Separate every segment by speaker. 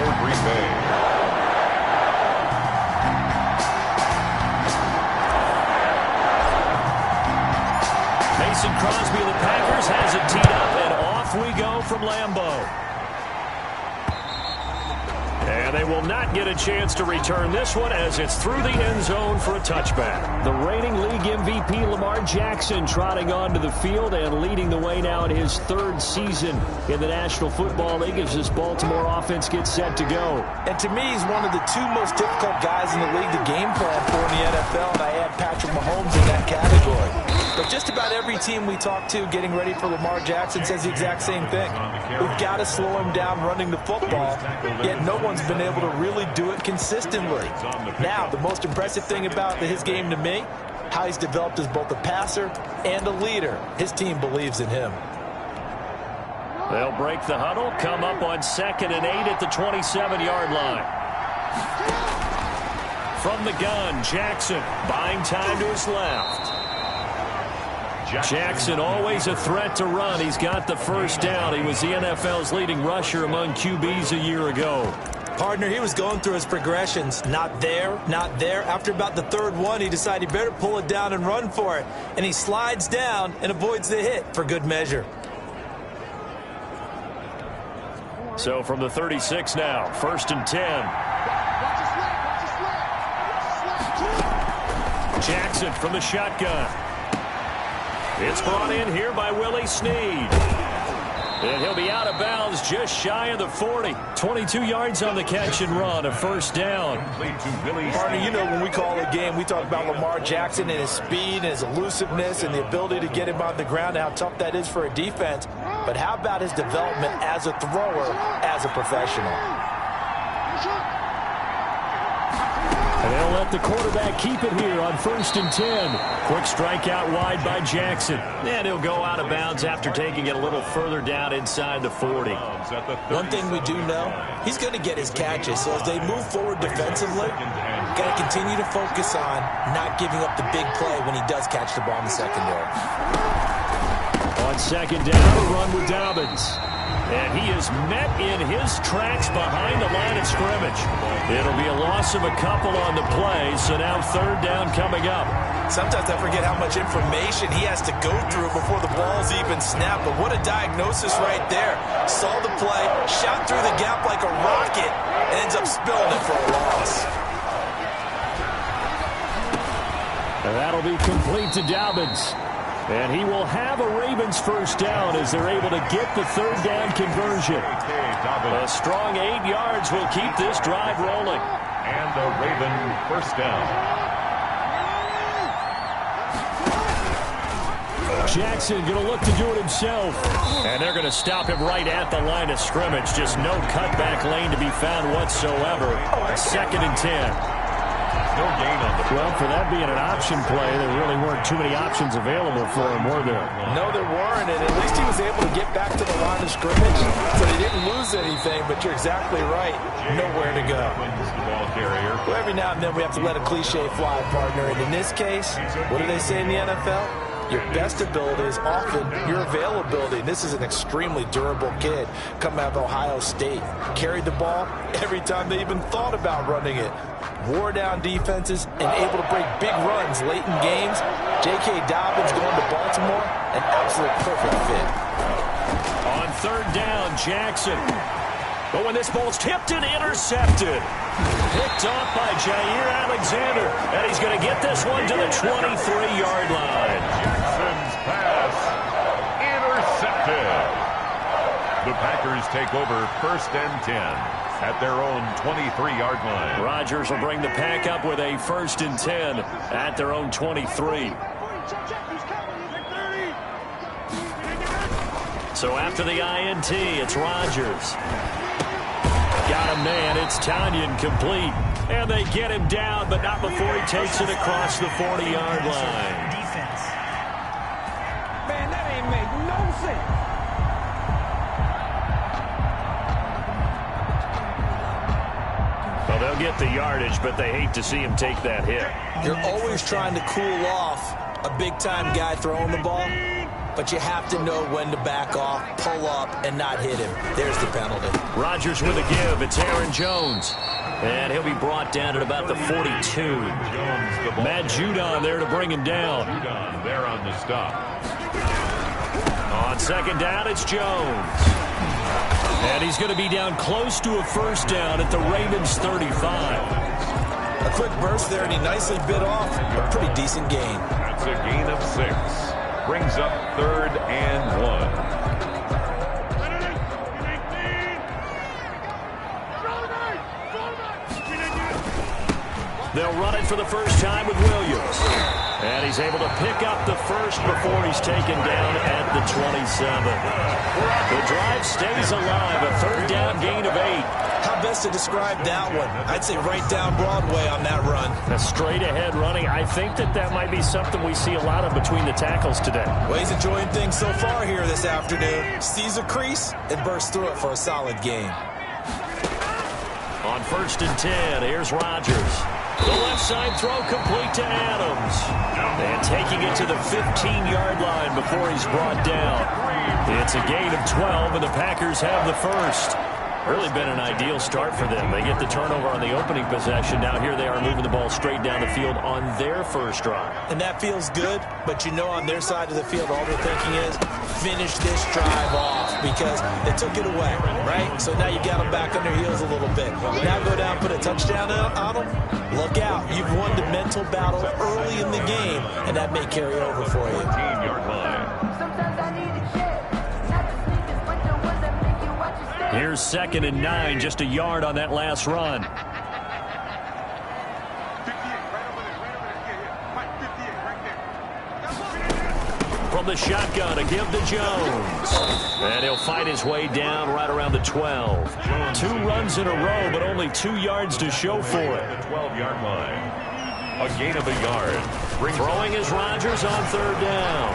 Speaker 1: for Green Bay.
Speaker 2: Mason Crosby of the Packers has it teed up, and off we go from Lambeau. And they will not get a chance to return this one as it's through the end zone for a touchback. The reigning league MVP Lamar Jackson trotting onto the field and leading the way now in his third season in the National Football League as this Baltimore offense gets set to go.
Speaker 3: And to me, he's one of the two most difficult guys in the league to game plan for in the NFL, and I add Patrick Mahomes in that category. But just about every team we talk to getting ready for Lamar Jackson says the exact same thing. We've got to slow him down running the football, yet no one's been able to really do it consistently. Now, the most impressive thing about his game to me, how he's developed as both a passer and a leader. His team believes in him.
Speaker 2: They'll break the huddle, come up on 2nd and 8 at the 27-yard line. From the gun, Jackson buying time to his left. Jackson always a threat to run. He's got the first down. He was the NFL's leading rusher among QBs a year ago.
Speaker 3: Partner, he was going through his progressions. Not there, not there. After about the third one, he decided he better pull it down and run for it. And he slides down and avoids the hit for good measure.
Speaker 2: So from the 36 now, 1st and 10. Jackson from the shotgun. It's brought in here by Willie Snead. And he'll be out of bounds just shy of the 40. 22 yards on the catch and run, a first down.
Speaker 3: Partner, you know when we call a game, we talk about Lamar Jackson and his speed and his elusiveness and the ability to get him on the ground and how tough that is for a defense. But how about his development as a thrower, as a professional?
Speaker 2: And they'll let the quarterback keep it here on 1st and 10. Quick strike out wide by Jackson. And he'll go out of bounds after taking it a little further down inside the 40.
Speaker 3: One thing we do know, he's going to get his catches. So as they move forward defensively, got to continue to focus on not giving up the big play when he does catch the ball in the secondary.
Speaker 2: On 2nd down, a run with Dobbins. And he is met in his tracks behind the line of scrimmage. It'll be a loss of a couple on the play, so now 3rd down coming up.
Speaker 3: Sometimes I forget how much information he has to go through before the ball's even snapped, but what a diagnosis right there. Saw the play, shot through the gap like a rocket, and ends up spilling it for a loss.
Speaker 2: And that'll be complete to Dobbins. And he will have a Ravens first down as they're able to get the 3rd down conversion. A strong 8 yards will keep this drive rolling.
Speaker 1: And the Raven first down.
Speaker 2: Jackson going to look to do it himself. And they're going to stop him right at the line of scrimmage. Just no cutback lane to be found whatsoever. 2nd and 10.
Speaker 1: No gain on the play.
Speaker 2: Well, for that being an option play, there really weren't too many options available for him, were there?
Speaker 3: No, there weren't, and at least he was able to get back to the line of scrimmage, so he didn't lose anything, but you're exactly right. Nowhere to go. Well, every now and then we have to let a cliche fly, partner, and in this case, what do they say in the NFL? Your best ability is often your availability. This is an extremely durable kid coming out of Ohio State. Carried the ball every time they even thought about running it. Wore down defenses and able to break big runs late in games. J.K. Dobbins going to Baltimore, an absolute perfect fit.
Speaker 2: On 3rd down, Jackson. But when this ball's tipped and intercepted. Picked off by Jair Alexander. And he's going to get this one to the 23-yard line.
Speaker 1: Jackson's pass intercepted. The Packers take over 1st and 10 at their own 23-yard line.
Speaker 2: Rodgers will bring the pack up with a 1st and 10 at their own 23. So after the INT, it's Rodgers. Got a man. It's Tanyan complete. And they get him down, but not before he takes it across the 40-yard line.
Speaker 4: Man, that ain't make no sense.
Speaker 2: Well, they'll get the yardage, but they hate to see him take that hit.
Speaker 3: You're always trying to cool off a big-time guy throwing the ball. but you have to know when to back off, pull up, and not hit him. There's the penalty.
Speaker 2: Rodgers with a give. It's Aaron Jones. And he'll be brought down at about the 42. Matt Judon there to bring him down.
Speaker 1: Judon there on the stop.
Speaker 2: On second down, it's Jones. And he's going to be down close to a first down at the Ravens 35.
Speaker 3: A quick burst there, and he nicely bit off a pretty decent gain.
Speaker 1: That's a gain of 6. Brings up 3rd and 1.
Speaker 2: They'll run it for the first time with Williams. And he's able to pick up the first before he's taken down at the 27. The drive stays alive. A third down gain of 8.
Speaker 3: How best to describe that one? I'd say right down Broadway on that run.
Speaker 2: A straight ahead running. I think that might be something we see a lot of between the tackles today.
Speaker 3: Well, he's enjoying things so far here this afternoon. Sees a crease and bursts through it for a solid gain.
Speaker 2: On 1st and 10, here's Rodgers. The left side throw complete to Adams. And taking it to the 15-yard line before he's brought down. It's a gain of 12, and the Packers have the first. Really been an ideal start for them. They get the turnover on the opening possession. Now here they are moving the ball straight down the field on their first drive.
Speaker 3: And that feels good, but you know on their side of the field all they're thinking is finish this drive off because they took it away, right? So now you got them back on their heels a little bit. Now go down, put a touchdown on them. Look out. You've won the mental battle early in the game, and that may carry over for you.
Speaker 1: 14-yard line.
Speaker 2: Here's 2nd and 9, just a yard on that last run. From the shotgun, a give to Jones. And he'll fight his way down right around the 12. 2 runs in a row, but only 2 yards to show for it.
Speaker 1: The 12-yard line. A gain of a yard.
Speaker 2: Throwing is Rodgers on 3rd down.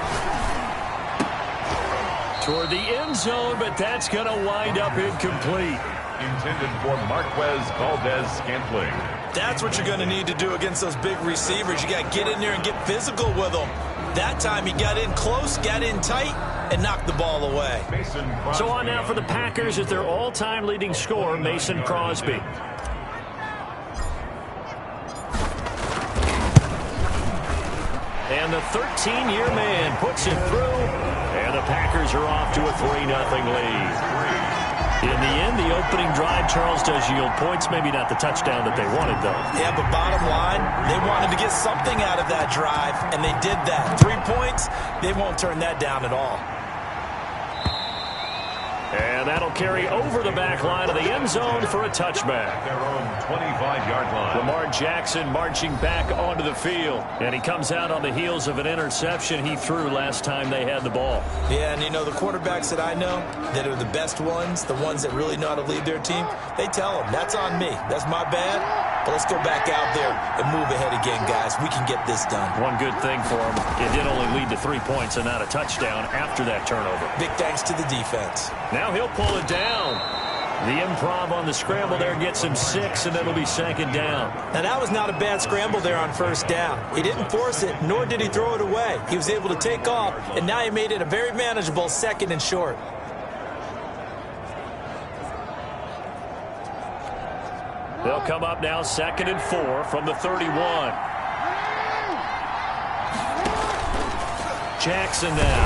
Speaker 2: Toward the end zone, but that's going to wind up incomplete.
Speaker 1: Intended for Marquez Valdez-Scantling.
Speaker 3: That's what you're going to need to do against those big receivers. You got to get in there and get physical with them. That time he got in close, got in tight, and knocked the ball away.
Speaker 2: So on now for the Packers is their all-time leading scorer, Mason Crosby. And the 13-year man puts it through. And the Packers are off to a 3-0 lead. In the end, the opening drive, Charles, does yield points. Maybe not the touchdown that they wanted, though.
Speaker 3: Yeah, but bottom line, they wanted to get something out of that drive, and they did that. 3 points, they won't turn that down at all.
Speaker 2: And that'll carry over the back line of the end zone for a touchback.
Speaker 1: Their own 25-yard line.
Speaker 2: Lamar Jackson marching back onto the field. And he comes out on the heels of an interception he threw last time they had the ball.
Speaker 3: Yeah, and you know, the quarterbacks that I know that are the best ones, the ones that really know how to lead their team, they tell them, that's on me. That's my bad. But let's go back out there and move ahead again, guys. We can get this done.
Speaker 2: One good thing for him, it did only lead to 3 points and not a touchdown after that turnover.
Speaker 3: Big thanks to the defense.
Speaker 2: Now he'll pull it down. The improv on the scramble there gets him 6, and it'll be 2nd down.
Speaker 3: Now, that was not a bad scramble there on 1st down. He didn't force it, nor did he throw it away. He was able to take off, and now he made it a very manageable 2nd and short.
Speaker 2: They'll come up now 2nd and 4 from the 31. Jackson now.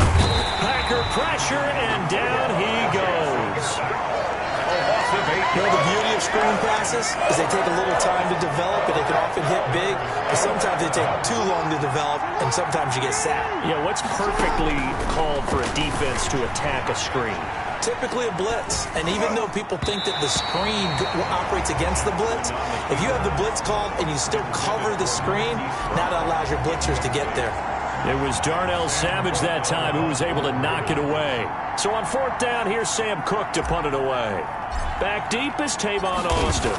Speaker 2: Packer pressure, and down he goes.
Speaker 3: You know, the beauty of screen passes is they take a little time to develop, and they can often hit big, but sometimes they take too long to develop, and sometimes you get sacked.
Speaker 2: Yeah, what's perfectly called for a defense to attack a screen?
Speaker 3: Typically a blitz, and even though people think that the screen operates against the blitz, if you have the blitz called and you still cover the screen, now that allows your blitzers to get there.
Speaker 2: It was Darnell Savage that time who was able to knock it away. So on 4th down, here's Sam Cook to punt it away. Back deep is Tavon Austin.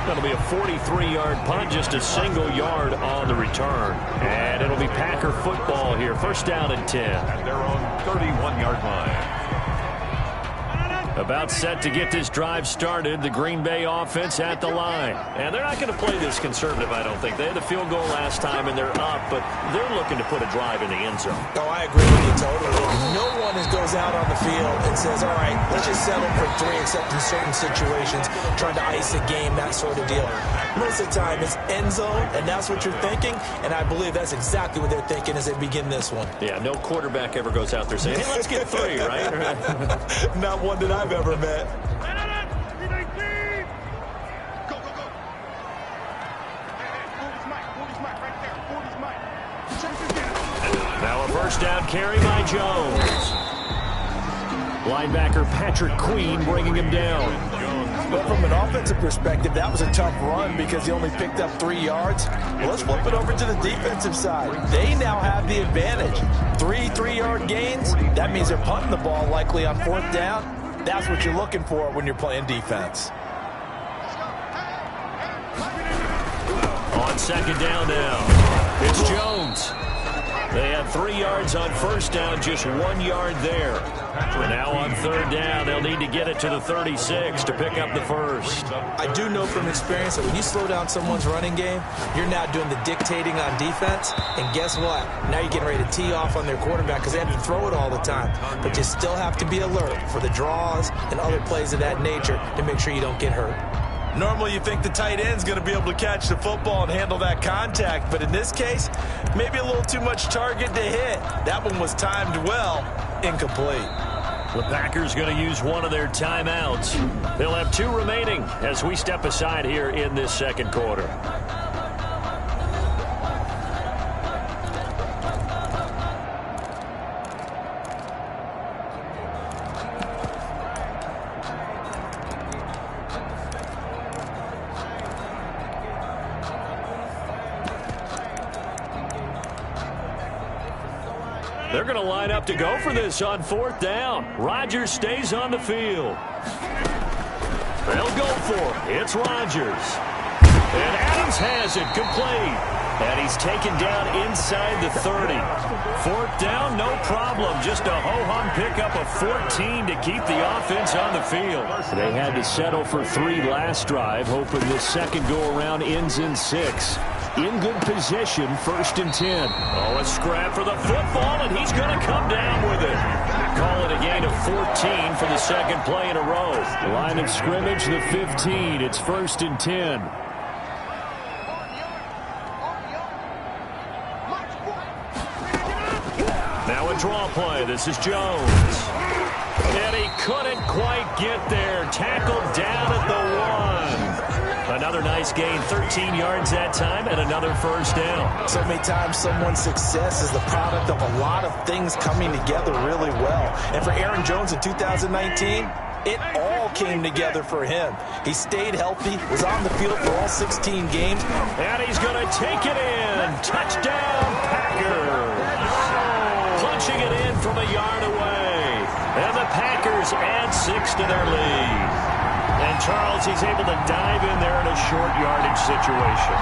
Speaker 2: That'll be a 43-yard punt, just a single yard on the return. And it'll be Packer football here. 1st down and 10.
Speaker 1: At their own 31-yard line.
Speaker 2: About set to get this drive started. The Green Bay offense at the line. And they're not going to play this conservative, I don't think. They had a field goal last time, and they're up, but they're looking to put a drive in the end zone.
Speaker 3: Oh, I agree with you totally. No one goes out on the field and says, all right, let's just settle for 3, except in certain situations, trying to ice a game, that sort of deal. Most of the time, it's end zone, and that's what you're thinking, and I believe that's exactly what they're thinking as they begin this one.
Speaker 2: Yeah, no quarterback ever goes out there saying, hey, let's get 3, right?
Speaker 3: Not one that I've ever met.
Speaker 2: Now a first down carry by Jones. Linebacker Patrick Queen bringing him down.
Speaker 3: Well, from an offensive perspective, that was a tough run because he only picked up 3 yards. Well, let's flip it over to the defensive side. They now have the advantage. 3 3-yard gains. That means they're punting the ball likely on 4th down. That's what you're looking for when you're playing defense.
Speaker 2: On second down now, it's Jones. They had 3 yards on first down, just 1 yard there. And now on third down, they'll need to get it to the 36 to pick up the first.
Speaker 3: I do know from experience that when you slow down someone's running game, you're now doing the dictating on defense. And guess what? Now you're getting ready to tee off on their quarterback because they have to throw it all the time. But you still have to be alert for the draws and other plays of that nature to make sure you don't get hurt. Normally you think the tight end's going to be able to catch the football and handle that contact, but in this case, maybe a little too much target to hit. That one was timed well, incomplete.
Speaker 2: The Packers going to use one of their timeouts. They'll have 2 remaining as we step aside here in this second quarter. They're going to line up to go for this on 4th down. Rodgers stays on the field. They'll go for it. It's Rodgers. And Adams has it complete. And he's taken down inside the 30. 4th down, no problem. Just a ho-hum pickup of 14 to keep the offense on the field. They had to settle for 3 last drive, hoping this second go-around ends in 6. In good position, 1st and 10. Oh, a scrap for the football, and he's going to come down with it. Call it a gain of 14 for the second play in a row. Line of scrimmage, the 15. It's 1st and 10. Now a draw play. This is Jones. And he couldn't quite get there. Tackled down at the 1. Another nice gain, 13 yards that time, and another first down.
Speaker 3: So many times someone's success is the product of a lot of things coming together really well. And for Aaron Jones in 2019, it all came together for him. He stayed healthy, was on the field for all 16 games.
Speaker 2: And he's going to take it in. Touchdown, Packers. Punching it in from a yard away. And the Packers add 6 to their lead. And Charles, he's able to dive in there in a short yardage situation.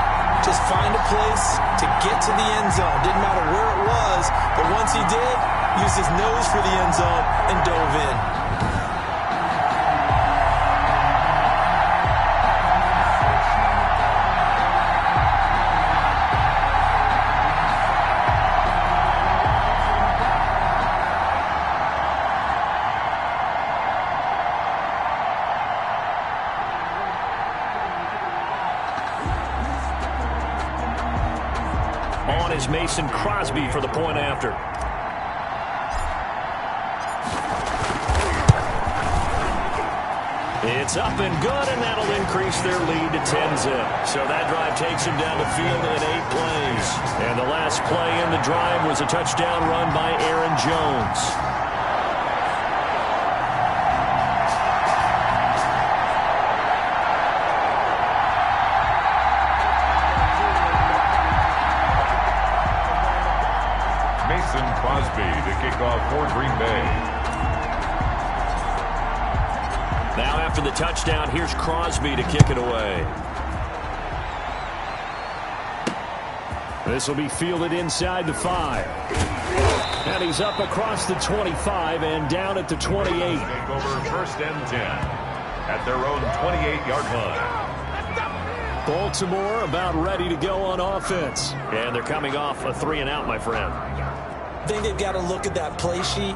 Speaker 3: Just find a place to get to the end zone. Didn't matter where it was, but once he did, used his nose for the end zone and dove in.
Speaker 2: On is Mason Crosby for the point after. It's up and good, and that'll increase their lead to 10-zip. So that drive takes them down the field in 8 plays. And the last play in the drive was a touchdown run by Aaron Jones.
Speaker 1: Crosby to kick off for Green Bay.
Speaker 2: Now after the touchdown, here's Crosby to kick it away. This will be fielded inside the 5. And he's up across the 25 and down at the 28.
Speaker 1: Take over first and 10 at their own 28-yard line.
Speaker 2: Baltimore about ready to go on offense. And they're coming off a 3-and-out, my friend.
Speaker 3: I think they've got to look at that play sheet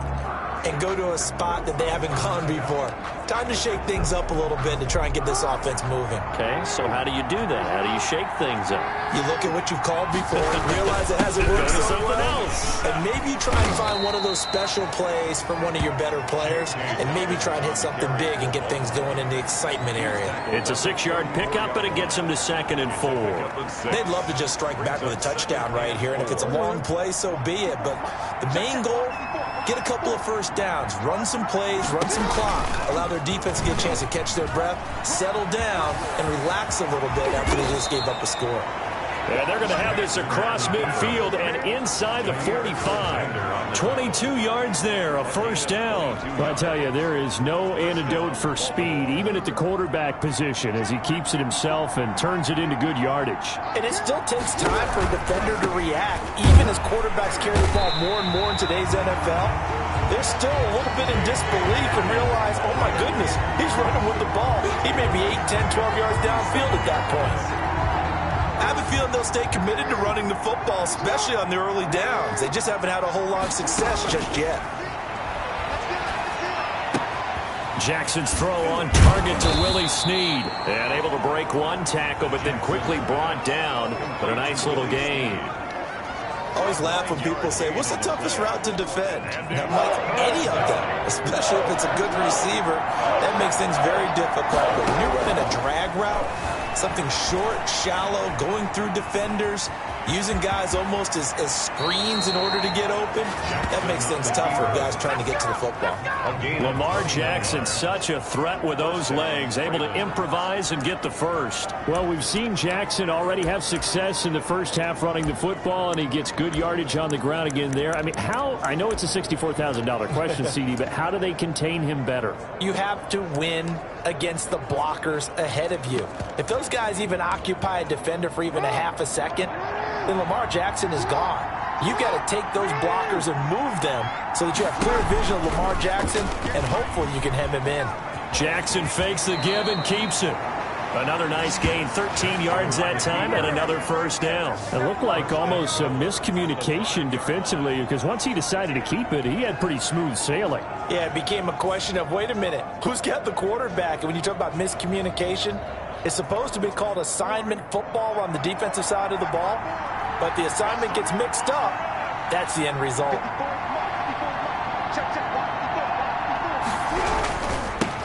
Speaker 3: and go to a spot that they haven't gone before. Time to shake things up a little bit to try and get this offense moving.
Speaker 2: Okay, so how do you do that? How do you shake things up?
Speaker 3: You look at what you've called before and realize it hasn't worked so well. Else. And maybe you try and find one of those special plays from one of your better players and maybe try and hit something big and get things going in the excitement area.
Speaker 2: It's a 6-yard pickup, and it gets them to 2nd and 4.
Speaker 3: They'd love to just strike back with a touchdown right here, and if it's a long play, so be it. But the main goal, get a couple of first downs, run some plays, run some clock, allow their defense to get a chance to catch their breath, settle down, and relax a little bit after they just gave up a score.
Speaker 2: And they're going to have this across midfield and inside the 45. 22 yards there, a first down. Well, I tell you, there is no antidote for speed, even at the quarterback position, as he keeps it himself and turns it into good yardage.
Speaker 3: And it still takes time for a defender to react, even as quarterbacks carry the ball more and more in today's NFL. They're still a little bit in disbelief and realize, oh my goodness, he's running with the ball. He may be 8, 10, 12 yards downfield at that point. I have a feeling they'll stay committed to running the football, especially on the early downs. They just haven't had a whole lot of success just yet.
Speaker 2: Jackson's throw on target to Willie Snead. And able to break one tackle, but then quickly brought down. But a nice little gain.
Speaker 3: I always laugh when people say, what's the toughest route to defend? And I'm like, any of them, especially if it's a good receiver. That makes things very difficult. But when you're running a drag route, something short, shallow, going through defenders, using guys almost as screens in order to get open, that makes things tough for guys trying to get to the football.
Speaker 2: Lamar Jackson, such a threat with those legs, able to improvise and get the first. Well, we've seen Jackson already have success in the first half running the football, and he gets good yardage on the ground again there. I mean, I know it's a $64,000 question, CD, but how do they contain him better?
Speaker 3: You have to win against the blockers ahead of you. If those guys even occupy a defender for even a half a second, then Lamar Jackson is gone. You've got to take those blockers and move them so that you have clear vision of Lamar Jackson, and hopefully you can hem him in.
Speaker 2: Jackson fakes the give and keeps it. Another nice gain, 13 yards that time, and another first down. It looked like almost a miscommunication defensively, because once he decided to keep it, he had pretty smooth sailing.
Speaker 3: Yeah, it became a question of, wait a minute, who's got the quarterback? And when you talk about miscommunication, it's supposed to be called assignment football on the defensive side of the ball, but the assignment gets mixed up. That's the end result.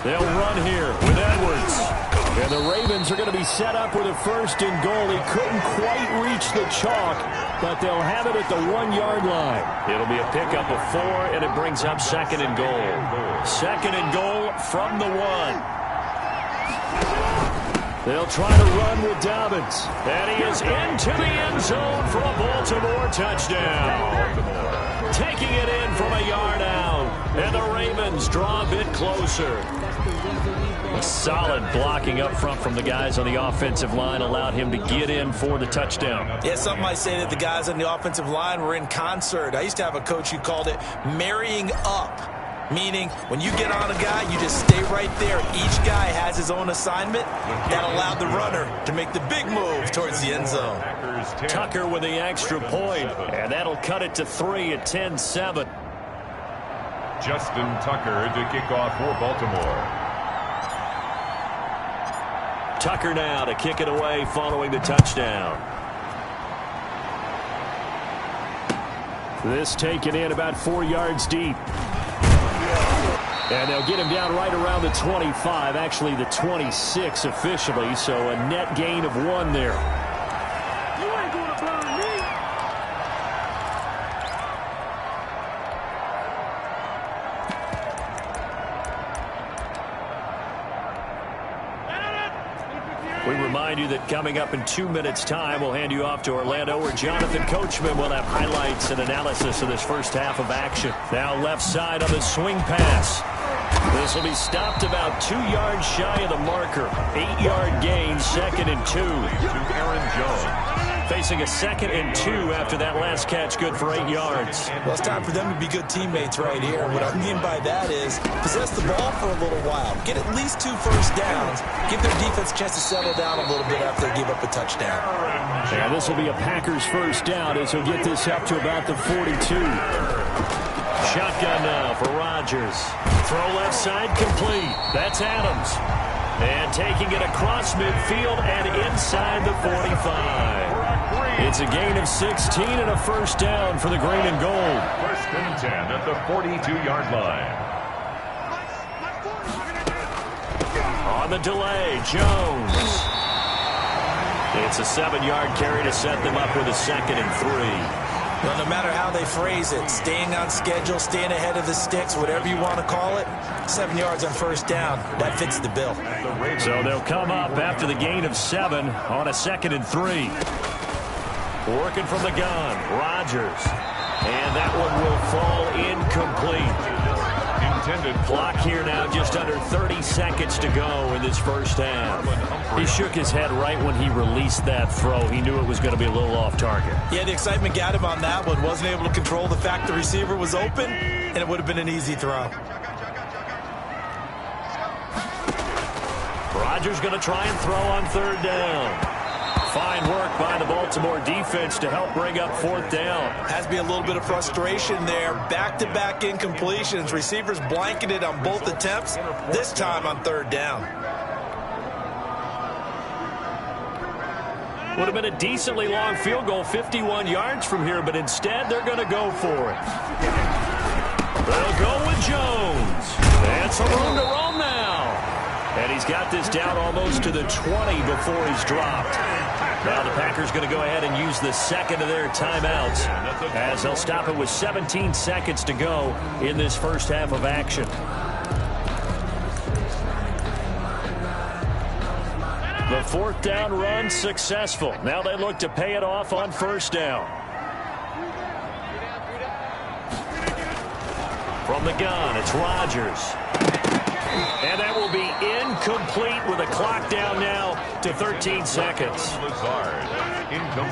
Speaker 2: They'll run here with Edwards. And the Ravens are going to be set up with a 1st and goal. He couldn't quite reach the chalk, but they'll have it at the 1-yard line. It'll be a pickup of 4, and it brings up 2nd and goal. 2nd and goal from the 1. They'll try to run with Dobbins. And he is into the end zone for a Baltimore touchdown. Taking it in from a yard out. And the Ravens draw a bit closer. Solid blocking up front from the guys on the offensive line allowed him to get in for the touchdown.
Speaker 3: Yeah, some might say that the guys on the offensive line were in concert. I used to have a coach who called it marrying up, meaning when you get on a guy, you just stay right there. Each guy has his own assignment. That allowed the runner to make the big move towards the end zone.
Speaker 2: Tucker with the extra point, and that'll cut it to 3 at 10-7.
Speaker 1: Justin Tucker to kick off for Baltimore.
Speaker 2: Tucker now to kick it away following the touchdown. This taken in about 4 yards deep. And they'll get him down right around the 25, actually the 26 officially, so a net gain of 1 there.
Speaker 4: You ain't gonna burn me.
Speaker 2: We remind you that coming up in 2 minutes' time, we'll hand you off to Orlando, where Jonathan Coachman will have highlights and analysis of this first half of action. Now left side on the swing pass. This will be stopped about 2 yards shy of the marker. 8-yard gain, 2nd and 2.
Speaker 1: To Aaron Jones.
Speaker 2: facing a 2nd and 2 after that last catch, good for 8 yards.
Speaker 3: Well, it's time for them to be good teammates right here. What I mean by that is possess the ball for a little while. Get at least 2 first downs. Give their defense a chance to settle down a little bit after they give up a touchdown.
Speaker 2: And this will be a Packers first down as he'll get this up to about the 42. Shotgun now for Rodgers. Throw left side complete. That's Adams. And taking it across midfield and inside the 45. It's a gain of 16 and a first down for the green and gold.
Speaker 1: First and 10 at the 42-yard line.
Speaker 2: On the delay, Jones. It's a 7-yard carry to set them up with a 2nd and 3.
Speaker 3: Well, no matter how they phrase it, staying on schedule, staying ahead of the sticks, whatever you want to call it, 7 yards on first down, that fits the bill.
Speaker 2: So they'll come up after the gain of 7 on a 2nd and 3. Working from the gun, Rodgers. And that one will fall incomplete. Intended clock here now, just under 30 seconds to go in this first half. He shook his head right when he released that throw. He knew it was going to be a little off target.
Speaker 3: Yeah, the excitement got him on that one. Wasn't able to control the fact the receiver was open, and it would have been an easy throw.
Speaker 2: Rodgers going to try and throw on 3rd down. Fine work by the Baltimore defense to help bring up 4th down.
Speaker 3: Has to be a little bit of frustration there. Back-to-back incompletions. Receivers blanketed on both attempts, this time on 3rd down.
Speaker 2: Would have been a decently long field goal, 51 yards from here, but instead they're going to go for it. They'll go with Jones. And some room to roam now. And he's got this down almost to the 20 before he's dropped. Now the Packers going to go ahead and use the 2nd of their timeouts as they'll stop it with 17 seconds to go in this first half of action. The 4th down run successful. Now they look to pay it off on 1st down. From the gun, it's Rodgers. And that will be incomplete with a clock down now to 13 seconds.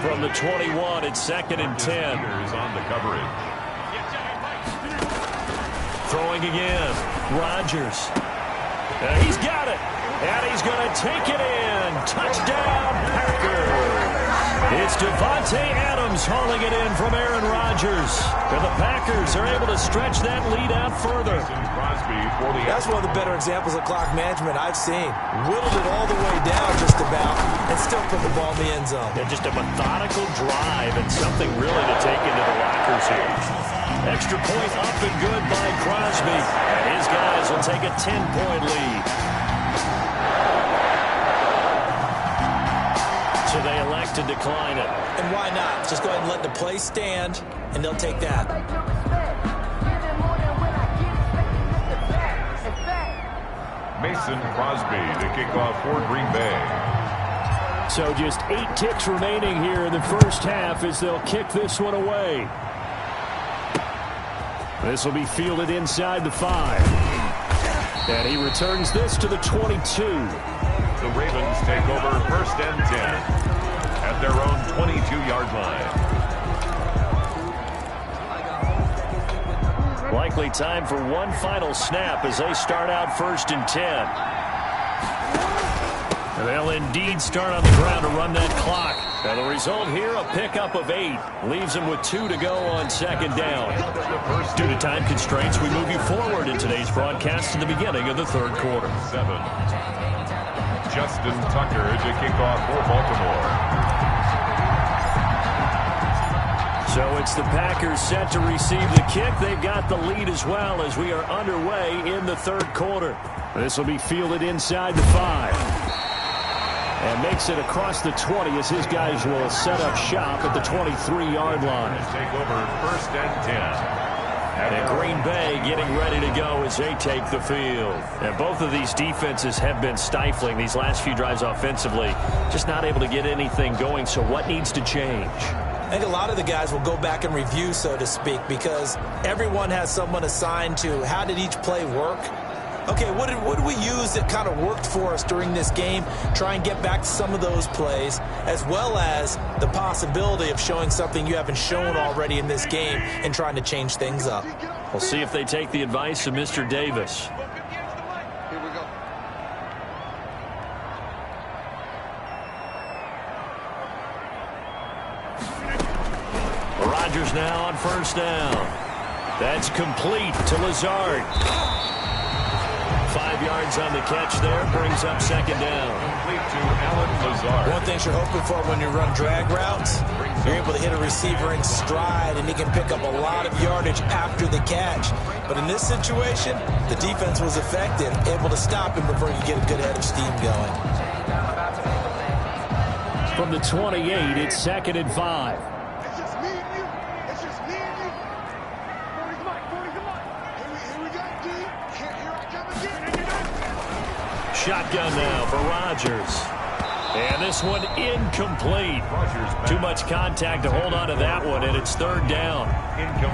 Speaker 2: From the 21, it's 2nd and 10.
Speaker 1: On the coverage.
Speaker 2: Throwing again, Rodgers. He's got it. And he's going to take it in. Touchdown, Packers. It's Devontae Adams hauling it in from Aaron Rodgers. And the Packers are able to stretch that lead out further.
Speaker 3: That's one of the better examples of clock management I've seen. Whittled it all the way down just about and still put the ball in the end zone.
Speaker 2: Yeah, just a methodical drive and something really to take into the lockers here. Extra point up and good by Crosby. And his guys will take a 10-point lead. So they elect to decline it.
Speaker 3: And why not? Just go ahead and let the play stand, and they'll take that.
Speaker 1: Mason Crosby to kick off for Green Bay.
Speaker 2: So just 8 ticks remaining here in the first half as they'll kick this one away. This will be fielded inside the 5. And he returns this to the 22.
Speaker 1: The Ravens take over 1st and 10 at their own 22-yard line.
Speaker 2: Likely time for one final snap as they start out 1st and 10. And they'll indeed start on the ground to run that clock. Now the result here, a pickup of 8. Leaves them with 2 to go on 2nd down. Due to time constraints, we move you forward in today's broadcast to the beginning of the 3rd quarter.
Speaker 1: 7. Justin Tucker to kick off for Baltimore.
Speaker 2: So it's the Packers set to receive the kick. They've got the lead as well as we are underway in the 3rd quarter. This will be fielded inside the 5. And makes it across the 20 as his guys will set up shop at the 23-yard line.
Speaker 1: Take over 1st and 10.
Speaker 2: And Green Bay getting ready to go as they take the field. And both of these defenses have been stifling these last few drives offensively. Just not able to get anything going, so what needs to change?
Speaker 3: I think a lot of the guys will go back and review, so to speak, because everyone has someone assigned to how did each play work. Okay, what did we use that kind of worked for us during this game? Try and get back to some of those plays, as well as the possibility of showing something you haven't shown already in this game and trying to change things up.
Speaker 2: We'll see if they take the advice of Mr. Davis.
Speaker 5: Here we go.
Speaker 2: Rodgers now on first down. That's complete to Lazard. 5 yards on the catch there, brings up second down.
Speaker 1: Complete to Alan Lazard.
Speaker 3: One thing you're hoping for when you run drag routes, you're able to hit a receiver in stride, and he can pick up a lot of yardage after the catch. But in this situation, the defense was effective, able to stop him before you get a good head of steam going.
Speaker 2: From the 28, it's 2nd and 5.
Speaker 4: It's just me and you. It's just me and you. 40's mine. 40's mine. Here we go, D. Here I come again.
Speaker 2: Shotgun now for Rodgers. And this one incomplete. Too much contact to hold on to that one, and it's 3rd down.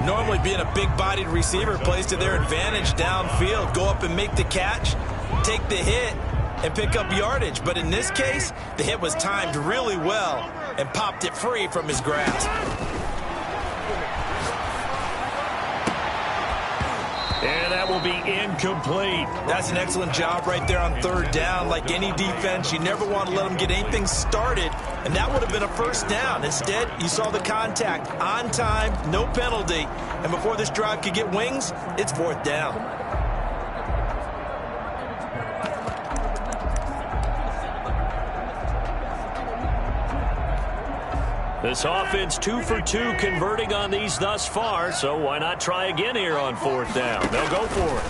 Speaker 3: Normally being a big-bodied receiver plays to their advantage downfield. Go up and make the catch, take the hit, and pick up yardage. But in this case, the hit was timed really well and popped it free from his grasp.
Speaker 2: And that will be incomplete.
Speaker 3: That's an excellent job right there on 3rd down. Like any defense, you never want to let them get anything started, and that would have been a 1st down. Instead, you saw the contact on time, no penalty, and before this drive could get wings, it's 4th down.
Speaker 2: This offense 2 for 2 converting on these thus far, so why not try again here on 4th down? They'll go for it.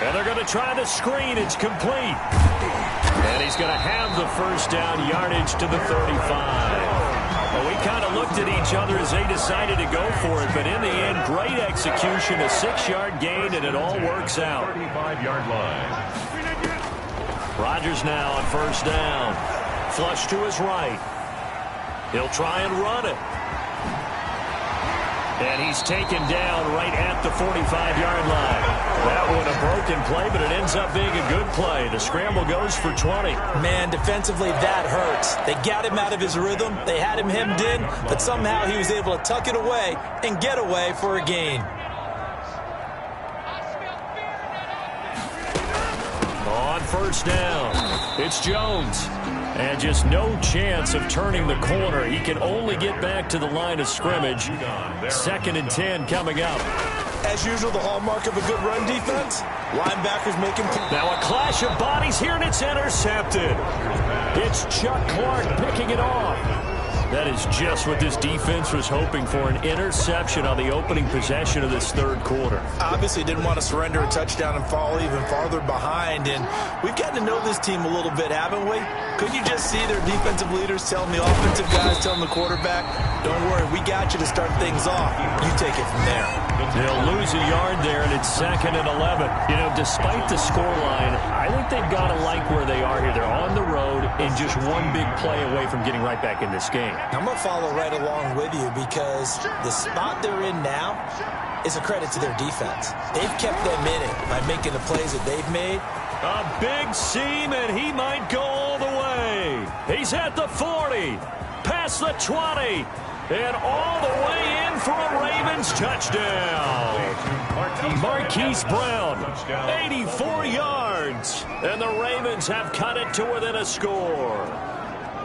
Speaker 2: And they're going to try the screen. It's complete. And he's going to have the 1st down yardage to the 35. Well, we kind of looked at each other as they decided to go for it, but in the end, great execution, a 6-yard gain, and it all works out.
Speaker 1: 35-yard line.
Speaker 2: Rodgers now on 1st down. Flush to his right. He'll try and run it. And he's taken down right at the 45-yard line. That one a broken play, but it ends up being a good play. The scramble goes for 20.
Speaker 3: Man, defensively, that hurts. They got him out of his rhythm. They had him hemmed in, but somehow he was able to tuck it away and get away for a gain.
Speaker 2: On 1st down, it's Jones. And just no chance of turning the corner. He can only get back to the line of scrimmage. 2nd and 10 coming up.
Speaker 3: As usual, the hallmark of a good run defense, linebackers making...
Speaker 2: Now a clash of bodies here, and it's intercepted. It's Chuck Clark picking it off. That is just what this defense was hoping for, an interception on the opening possession of this 3rd quarter.
Speaker 3: Obviously didn't want to surrender a touchdown and fall even farther behind, and we've gotten to know this team a little bit, haven't we? Couldn't you just see their defensive leaders telling the offensive guys, telling the quarterback, don't worry, we got you to start things off. You take it from there.
Speaker 2: They'll lose a yard there, and it's 2nd and 11. You know, despite the scoreline, I think they've got to like where they are here. They're on the road and just one big play away from getting right back in this game.
Speaker 3: I'm going to follow right along with you because the spot they're in now is a credit to their defense. They've kept them in it by making the plays that they've made.
Speaker 2: A big seam, and he might go all the way. He's at the 40, past the 20, and all the way in for a Ravens touchdown. Marquise Brown, 84 yards, and the Ravens have cut it to within a score.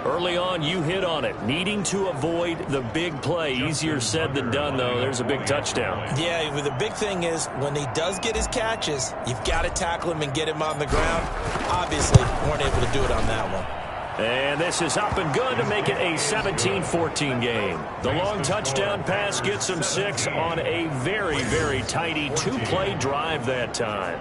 Speaker 2: Early on, you hit on it. Needing to avoid the big play. Easier said than done, though. There's a big touchdown.
Speaker 3: Yeah, the big thing is when he does get his catches, you've got to tackle him and get him on the ground. Obviously, weren't able to do it on that one.
Speaker 2: And this is up and good to make it a 17-14 game. The long touchdown pass gets them 6 on a very, very tidy 2-play drive that time.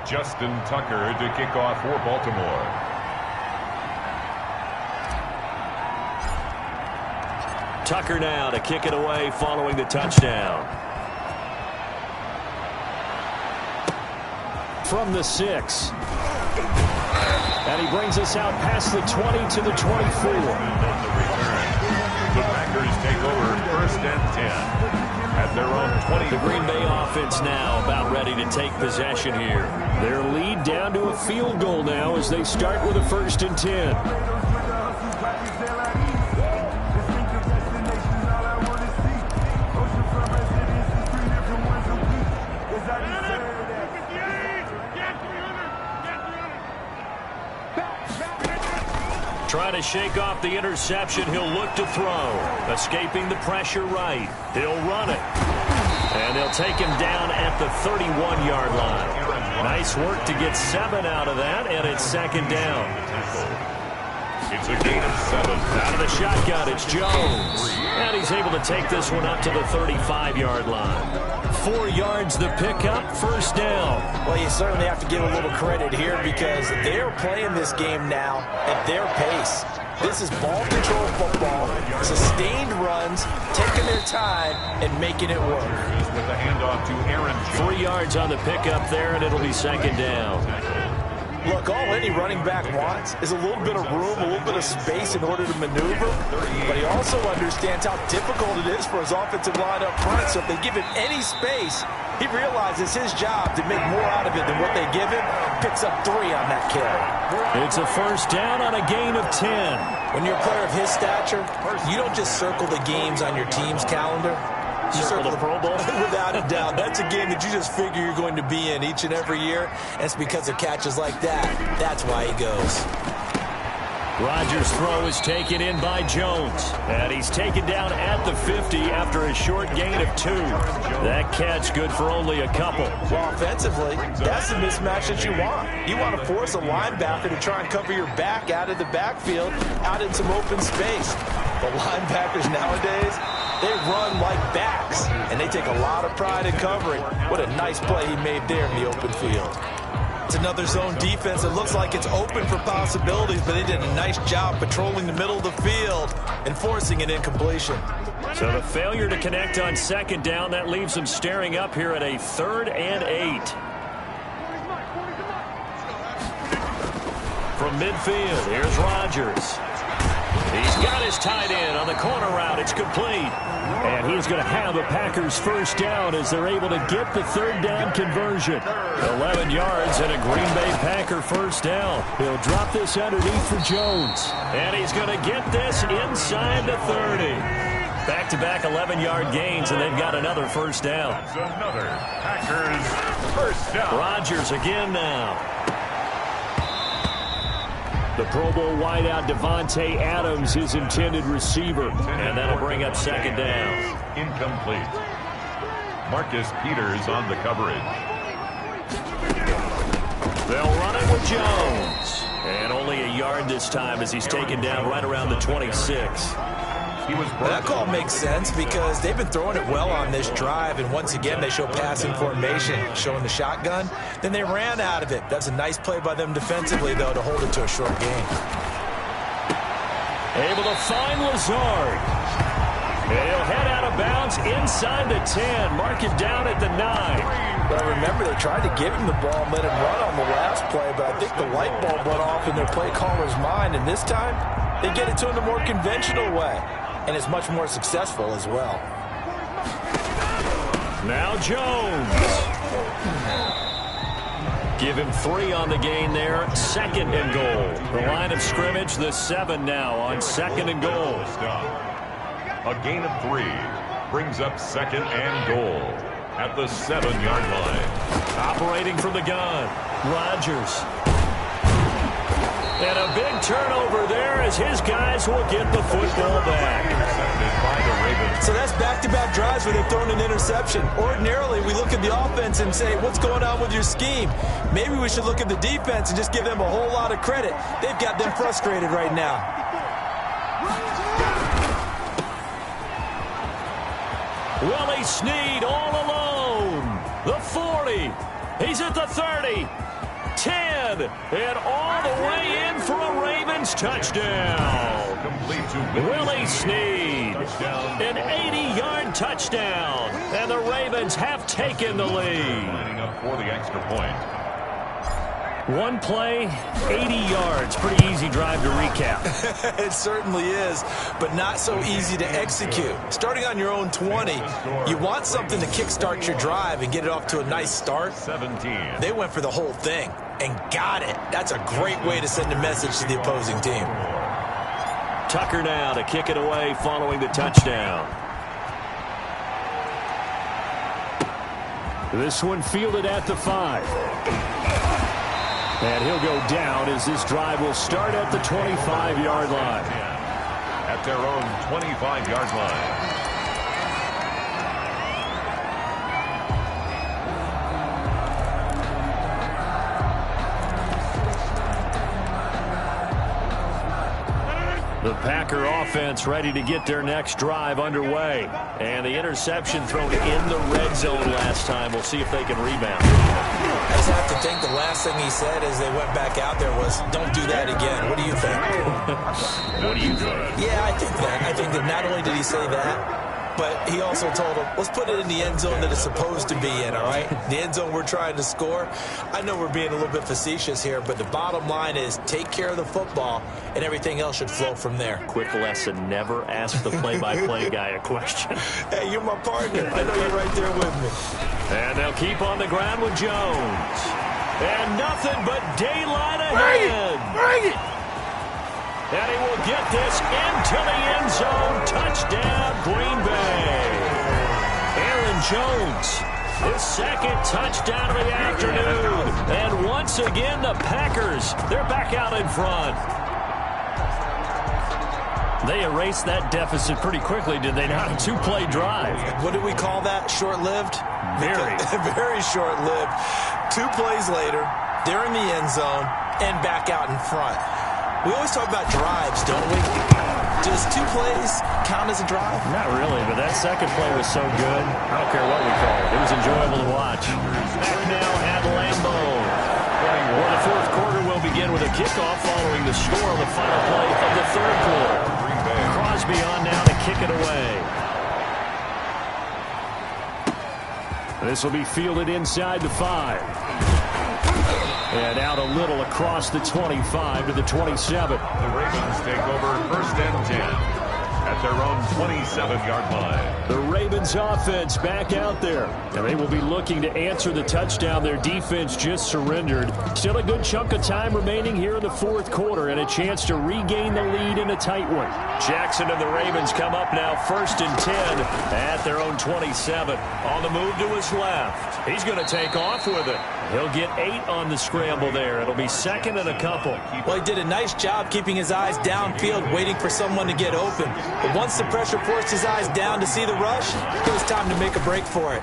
Speaker 1: Justin Tucker to kick off for Baltimore.
Speaker 2: Tucker now to kick it away following the touchdown. From the 6. And he brings us out past the 20 to the 24.
Speaker 1: The Packers take over first and 10 at their own 20.
Speaker 2: The Green Bay offense now about ready to take possession here. Their lead down to a field goal now as they start with a first and 10. Trying to shake off the interception. He'll look to throw. Escaping the pressure right. He'll run it. And they'll take him down at the 31-yard line. Nice work to get 7 out of that, and it's second down.
Speaker 1: It's a gain of 7.
Speaker 2: Out of the shotgun, it's Jones. And he's able to take this one up to the 35-yard line. 4 yards the pickup, first down.
Speaker 3: Well, you certainly have to give a little credit here because they're playing this game now at their pace. This is ball control football, sustained runs, taking their time, and making it work.
Speaker 1: With the handoff to Aaron.
Speaker 2: 3 yards on the pickup there, and it'll be second down.
Speaker 3: Look, all any running back wants is a little bit of room, a little bit of space in order to maneuver, but he also understands how difficult it is for his offensive line up front, so if they give him any space, he realizes his job to make more out of it than what they give him, picks up 3 on that carry.
Speaker 2: It's a first down on a gain of 10.
Speaker 3: When you're a player of his stature, you don't just circle the games on your team's calendar. You circle the Pro Bowl? Without a doubt. That's a game that you just figure you're going to be in each and every year. And it's because of catches like that. That's why he goes.
Speaker 2: Rodgers' throw is taken in by Jones. And he's taken down at the 50 after a short gain of 2. That catch good for only a couple.
Speaker 3: Well, offensively, that's the mismatch that you want. You want to force a linebacker to try and cover your back out of the backfield, out in some open space. The linebackers nowadays, they run like backs, and they take a lot of pride in covering. What a nice play he made there in the open field. It's another zone defense. It looks like it's open for possibilities, but they did a nice job patrolling the middle of the field and forcing an incompletion.
Speaker 2: So the failure to connect on second down, that leaves them staring up here at a 3rd and 8. From midfield, here's Rodgers. He's got his tight end on the corner route. It's complete. And he's going to have a Packers first down as they're able to get the 3rd down conversion. 11 yards and a Green Bay Packer first down. He'll drop this underneath for Jones. And he's going to get this inside the 30. Back-to-back 11-yard gains, and they've got another first down.
Speaker 1: Another Packers first down.
Speaker 2: Rodgers again now. The Pro Bowl wideout Devontae Adams, his intended receiver. And that'll bring up second down.
Speaker 1: Incomplete. Marcus Peters on the coverage.
Speaker 2: They'll run it with Jones. And only a yard this time as he's taken down right around the 26.
Speaker 3: That call makes sense because they've been throwing it well on this drive, and once again they show passing formation, showing the shotgun. Then they ran out of it. That's a nice play by them defensively, though, to hold it to a short gain.
Speaker 2: Able to find Lazard. And he'll head out of bounds inside the 10. Mark him down at the 9.
Speaker 3: Well, remember, they tried to give him the ball and let him run on the last play, but I think the light bulb went off in their play caller's mind, and this time they get it to him the more conventional way. And it's much more successful as well.
Speaker 2: Now Jones. Give him 3 on the gain there. 2nd and goal. The line of scrimmage, the 7 now on 2nd and goal.
Speaker 1: A gain of 3 brings up 2nd and goal at the 7-yard line.
Speaker 2: Operating from the gun, Rodgers. And a big turnover there as his guys will get the football back.
Speaker 3: So that's back-to-back drives where they've thrown an interception. Ordinarily, we look at the offense and say, what's going on with your scheme? Maybe we should look at the defense and just give them a whole lot of credit. They've got them frustrated right now.
Speaker 2: Willie Snead all alone. The 40. He's at the 30. 10, and all the way in for a Ravens touchdown. Willie Snead, an 80-yard touchdown, and the Ravens have taken the lead.
Speaker 1: Lining up for the extra point.
Speaker 2: One play, 80 yards. Pretty easy drive to recap.
Speaker 3: It certainly is, but not so easy to execute. Starting on your own 20, you want something to kickstart your drive and get it off to a nice start.
Speaker 1: 17.
Speaker 3: They went for the whole thing and got it. That's a great way to send a message to the opposing team.
Speaker 2: Tucker now to kick it away following the touchdown. This one fielded at the 5. And he'll go down as this drive will start at the 25-yard line.
Speaker 1: At their own 25-yard line.
Speaker 2: The Packer offense ready to get their next drive underway. And the interception thrown in the red zone last time. We'll see if they can rebound.
Speaker 3: I just have to think the last thing he said as they went back out there was, don't do that again. What do you think?
Speaker 2: What do you think?
Speaker 3: Yeah, I think that. I think that not only did he say that, but he also told him, let's put it in the end zone that it's supposed to be in, all right? The end zone we're trying to score. I know we're being a little bit facetious here, but the bottom line is take care of the football, and everything else should flow from there.
Speaker 2: Quick lesson, never ask the play-by-play guy a question.
Speaker 3: Hey, you're my partner. I know you're right there with me.
Speaker 2: And they'll keep on the ground with Jones. And nothing but daylight ahead.
Speaker 3: Bring it!
Speaker 2: And he will get this into the end zone. Touchdown, Green Bay. Aaron Jones, his second touchdown of the afternoon. And once again, the Packers, they're back out in front. They erased that deficit pretty quickly, did they not? A two-play drive.
Speaker 3: What do we call that? Short-lived?
Speaker 2: Very.
Speaker 3: Very short-lived. 2 plays later, they're in the end zone and back out in front. We always talk about drives, don't we? Does 2 plays count as a drive?
Speaker 2: Not really, but that second play was so good. I don't care what we call it. It was enjoyable to watch. Back now at Lambeau. Well, the fourth quarter will begin with a kickoff following the score on the final play of the third quarter. Crosby on now to kick it away. This will be fielded inside the 5. And out a little across the 25 to the 27.
Speaker 1: The Ravens take over first and 10 at their own 27-yard line.
Speaker 2: The Ravens offense back out there. And they will be looking to answer the touchdown their defense just surrendered. Still a good chunk of time remaining here in the fourth quarter and a chance to regain the lead in a tight one. Jackson and the Ravens come up now first and 10 at their own 27. On the move to his left. He's going to take off with it. He'll get 8 on the scramble there. It'll be second and a couple.
Speaker 3: Well, he did a nice job keeping his eyes downfield, waiting for someone to get open. But once the pressure forced his eyes down to see the rush, it was time to make a break for it.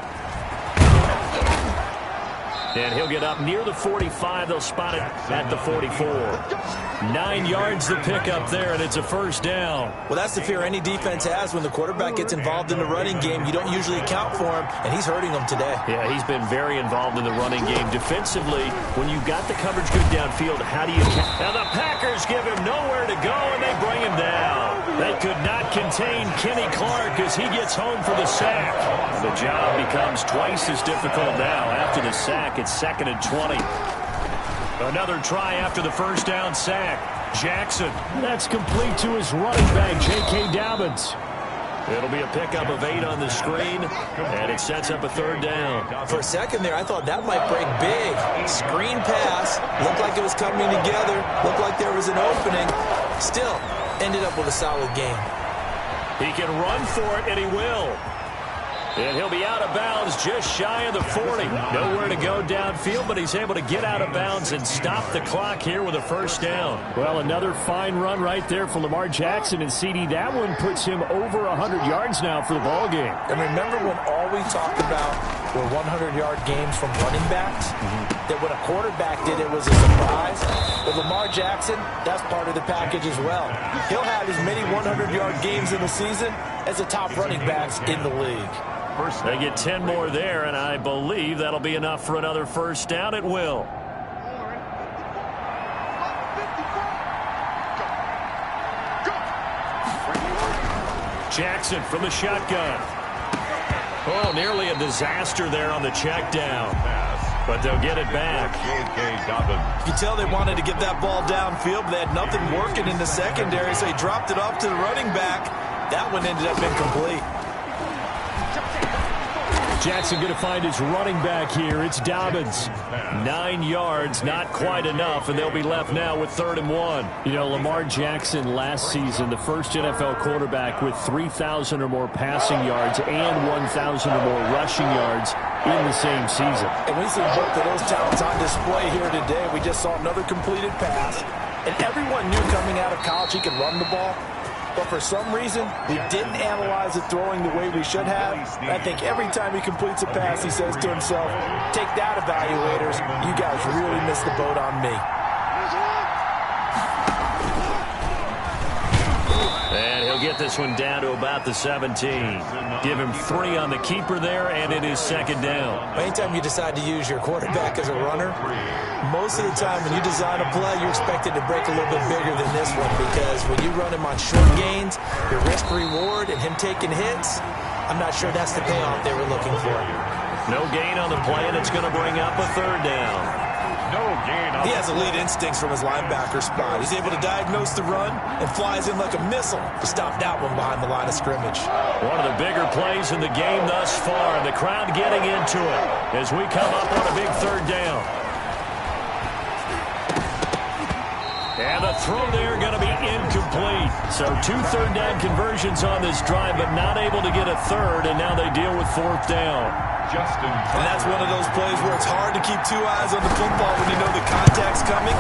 Speaker 2: And he'll get up near the 45. They'll spot it at the 44. 9 yards to pick up there, and it's a first down.
Speaker 3: Well, that's the fear any defense has when the quarterback gets involved in the running game. You don't usually account for him, and he's hurting them today.
Speaker 2: Yeah, he's been very involved in the running game. Defensively, when you've got the coverage good downfield, how do you... And the Packers give him nowhere to go, and they bring him down. They could not contain Kenny Clark as he gets home for the sack. The job becomes twice as difficult now after the sack. It's second and 20. Another try after the first down sack. Jackson. That's complete to his running back, J.K. Dobbins. It'll be a pickup of 8 on the screen, and it sets up a third down.
Speaker 3: For a second there, I thought that might break big. Screen pass. Looked like it was coming together. Looked like there was an opening. Still, ended up with a solid game.
Speaker 2: He can run for it, and he will. And he'll be out of bounds just shy of the 40. Nowhere to go downfield, but he's able to get out of bounds and stop the clock here with a first down. Well, another fine run right there for Lamar Jackson and CD. That one puts him over 100 yards now for the ball game.
Speaker 3: And remember when all we talked about were 100-yard games from running backs? That when a quarterback did it was a surprise. With Lamar Jackson, that's part of the package as well. He'll have as many 100-yard games in the season as the top running backs in the league.
Speaker 2: They get 10 more there, and I believe that'll be enough for another first down. It will. Jackson from the shotgun. Oh, nearly a disaster there on the check down. but they'll get it back.
Speaker 3: You can tell they wanted to get that ball downfield, but they had nothing working in the secondary, so he dropped it off to the running back. That one ended up incomplete.
Speaker 2: Jackson going to find his running back here. It's Dobbins. 9 yards, not quite enough, and they'll be left now with 3rd and 1. You know, Lamar Jackson last season, the first NFL quarterback with 3,000 or more passing yards and 1,000 or more rushing yards in the same season.
Speaker 3: And we see both of those talents on display here today. We just saw another completed pass, and everyone knew coming out of college he could run the ball. But for some reason, we didn't analyze it throwing the way we should have. And I think every time he completes a pass, he says to himself, take that, evaluators. You guys really missed the boat on me.
Speaker 2: And he'll get this one down to about the 17. Give him 3 on the keeper there, and it is 2nd down.
Speaker 3: Anytime you decide to use your quarterback as a runner, most of the time when you design a play, you're expected to break a little bit bigger than this one, because when you run him on short gains, your risk-reward and him taking hits, I'm not sure that's the payoff they were looking for.
Speaker 2: No gain on the play, and it's going to bring up a 3rd down.
Speaker 3: He has elite instincts from his linebacker spot. He's able to diagnose the run and flies in like a missile to stop that one behind the line of scrimmage.
Speaker 2: One of the bigger plays in the game thus far. The crowd getting into it as we come up on a big 3rd down. And the throw there going to be incomplete. So 2 3rd down conversions on this drive, but not able to get a 3rd, and now they deal with 4th down.
Speaker 3: And that's one of those plays where it's hard to keep 2 eyes on the football when you know the contact's coming,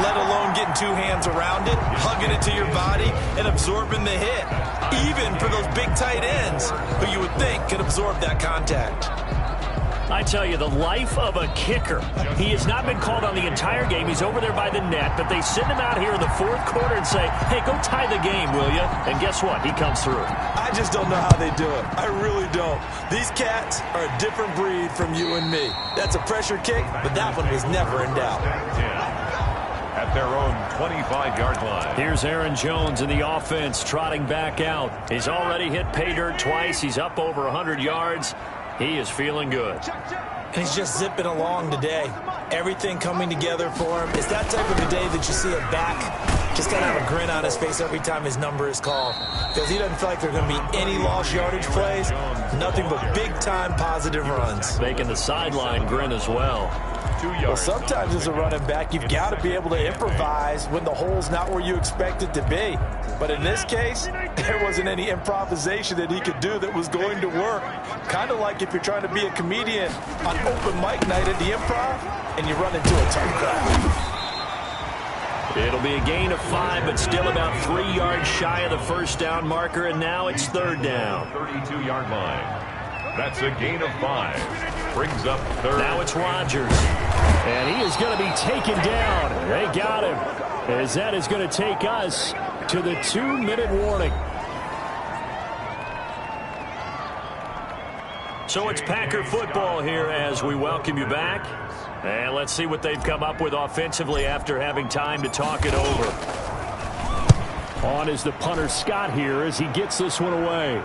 Speaker 3: let alone getting 2 hands around it, hugging it to your body, and absorbing the hit. Even for those big tight ends who you would think could absorb that contact.
Speaker 2: I tell you, the life of a kicker. He has not been called on the entire game. He's over there by the net, but they send him out here in the 4th quarter and say, hey, go tie the game, will you? And guess what? He comes through.
Speaker 3: I just don't know how they do it. I really don't. These cats are a different breed from you and me. That's a pressure kick, but that one was never in doubt.
Speaker 1: At their own 25-yard line.
Speaker 2: Here's Aaron Jones in the offense trotting back out. He's already hit pay dirt twice. He's up over 100 yards. He is feeling good.
Speaker 3: And he's just zipping along today. Everything coming together for him. It's that type of a day that you see a back just got to have a grin on his face every time his number is called. Because he doesn't feel like there are going to be any lost yardage plays. Nothing but big-time positive runs.
Speaker 2: Making the sideline grin as well.
Speaker 3: Well, sometimes as a running back, you've got to be able to improvise when the hole's not where you expect it to be. But in this case, there wasn't any improvisation that he could do that was going to work. Kind of like if you're trying to be a comedian on open mic night at the Improv and you run into a tough crowd.
Speaker 2: It'll be a gain of 5, but still about 3 yards shy of the 1st down marker, and now it's 3rd down.
Speaker 1: 32-yard line. That's a gain of 5. Brings up 3rd.
Speaker 2: Now it's Rodgers. And he is going to be taken down. They got him. As that is going to take us to the 2-minute warning. So it's Packer football here as we welcome you back. And let's see what they've come up with offensively after having time to talk it over. On is the punter Scott here as he gets this one away.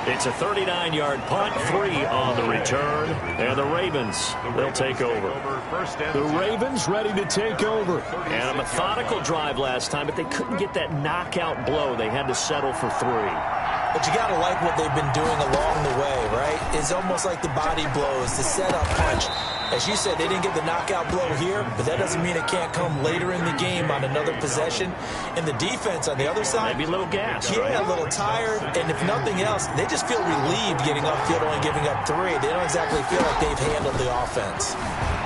Speaker 2: It's a 39-yard punt, 3 on the return, and the Ravens, they'll take over. The Ravens ready to take over. And a methodical drive last time, but they couldn't get that knockout blow. They had to settle for 3.
Speaker 3: But you got to like what they've been doing along the way, right? It's almost like the body blows, the setup punch. As you said, they didn't get the knockout blow here, but that doesn't mean it can't come later in the game on another possession. And the defense on the other side,
Speaker 2: maybe a little gas,
Speaker 3: yeah,
Speaker 2: right?
Speaker 3: A little tired. And if nothing else, they just feel relieved getting upfield, only giving up 3. They don't exactly feel like they've handled the offense.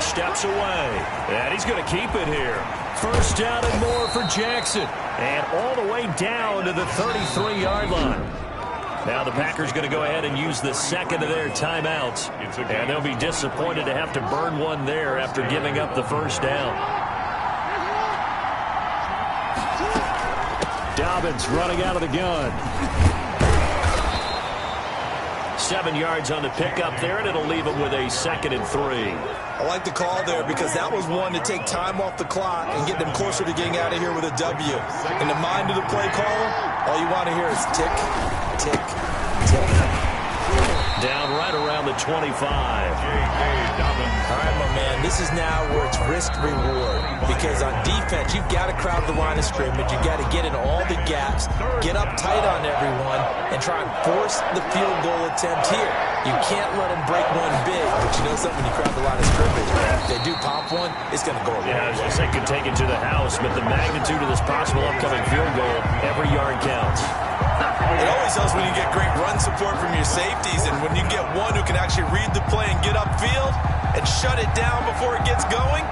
Speaker 2: Steps away, and he's going to keep it here. 1st down and more for Jackson, and all the way down to the 33-yard line. Now the Packers going to go ahead and use the 2nd of their timeouts. And they'll be disappointed to have to burn one there after giving up the 1st down. Dobbins running out of the gun. 7 yards on the pickup there, and it'll leave him with a 2nd and 3.
Speaker 3: I like the call there because that was one to take time off the clock and get them closer to getting out of here with a W. In the mind of the play caller, all you want to hear is tick, tick, tick.
Speaker 2: the 25.
Speaker 3: All right, my man, this is now where it's risk-reward. Because on defense, you've got to crowd the line of scrimmage. You've got to get in all the gaps, get up tight on everyone, and try and force the field goal attempt here. You can't let them break one big, but you know something, when you crowd the line of scrimmage, if they do pop one, it's going to go away.
Speaker 2: Yeah, I was just saying, could take it to the house, but the magnitude of this possible upcoming field goal, every yard counts.
Speaker 3: It always helps when you get great run support from your safeties, and when you get one who can actually read the play and get upfield and shut it down before it gets going,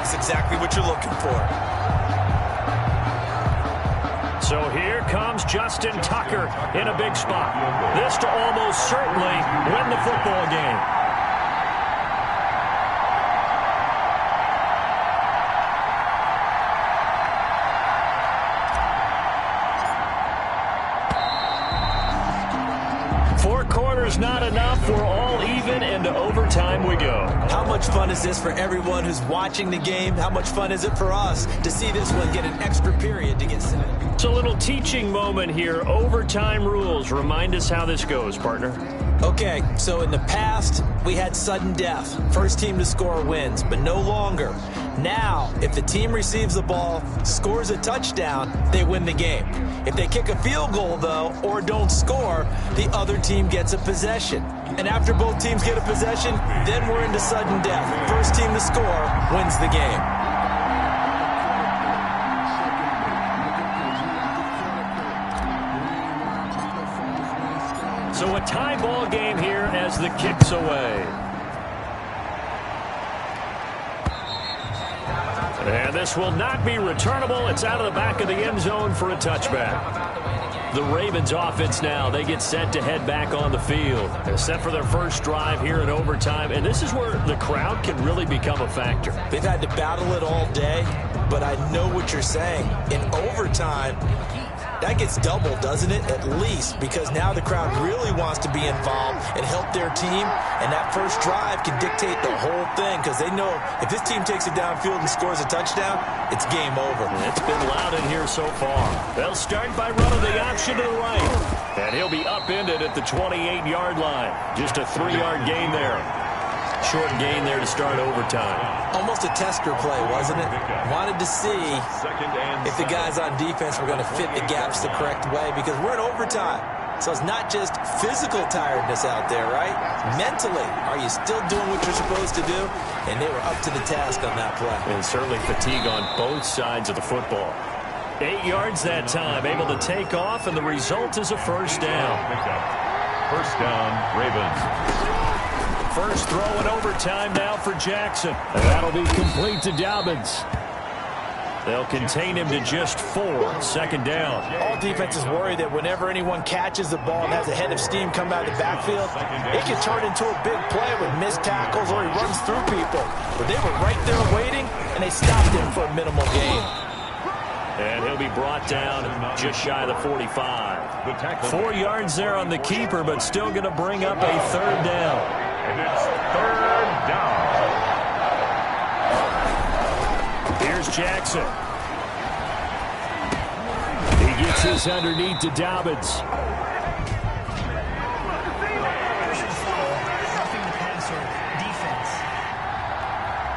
Speaker 3: it's exactly what you're looking for.
Speaker 2: So here comes Justin Tucker in a big spot. This to almost certainly win the football game. Four quarters not enough. We're all even, and to overtime we go.
Speaker 3: How much fun is this for everyone who's watching the game? How much fun is it for us to see this one get an extra period to get set?
Speaker 2: It's a little teaching moment here. Overtime rules. Remind us how this goes, partner.
Speaker 3: Okay, so in the past, we had sudden death. First team to score wins, but no longer. Now, if the team receives the ball, scores a touchdown, they win the game. If they kick a field goal, though, or don't score, the other team gets a possession. And after both teams get a possession, then we're into sudden death. First team to score wins the game.
Speaker 2: So a tie ball game here as the kick's away. And this will not be returnable. It's out of the back of the end zone for a touchback. The Ravens offense now, they get set to head back on the field. They're set for their first drive here in overtime, and this is where the crowd can really become a factor.
Speaker 3: They've had to battle it all day, but I know what you're saying. In overtime, that gets doubled, doesn't it? At least, because now the crowd really wants to be involved and help their team, and that first drive can dictate the whole thing, because they know if this team takes it downfield and scores a touchdown, it's game over.
Speaker 2: It's been loud in here so far. They'll start by running the option to the right, and he'll be upended at the 28-yard line. Just a 3-yard gain there. Short gain there to start overtime.
Speaker 3: Almost a tester play, wasn't it? Wanted to see if the guys on defense were going to fit the gaps the correct way, because we're in overtime. So it's not just physical tiredness out there, right? Mentally, are you still doing what you're supposed to do? And they were up to the task on that play.
Speaker 2: And certainly fatigue on both sides of the football. 8 yards that time, able to take off, and the result is a first down.
Speaker 1: First down, Ravens.
Speaker 2: First throw in overtime now for Jackson. And that'll be complete to Dobbins. They'll contain him to just 4. Second down.
Speaker 3: All defenses worry that whenever anyone catches the ball and has a head of steam come out of the backfield, it can turn into a big play with missed tackles or he runs through people. But they were right there waiting, and they stopped him for a minimal gain.
Speaker 2: And he'll be brought down just shy of the 45. 4 yards there on the keeper, but still going to bring up a third down.
Speaker 1: And it's third down.
Speaker 2: Here's Jackson. He gets this underneath to Dobbins.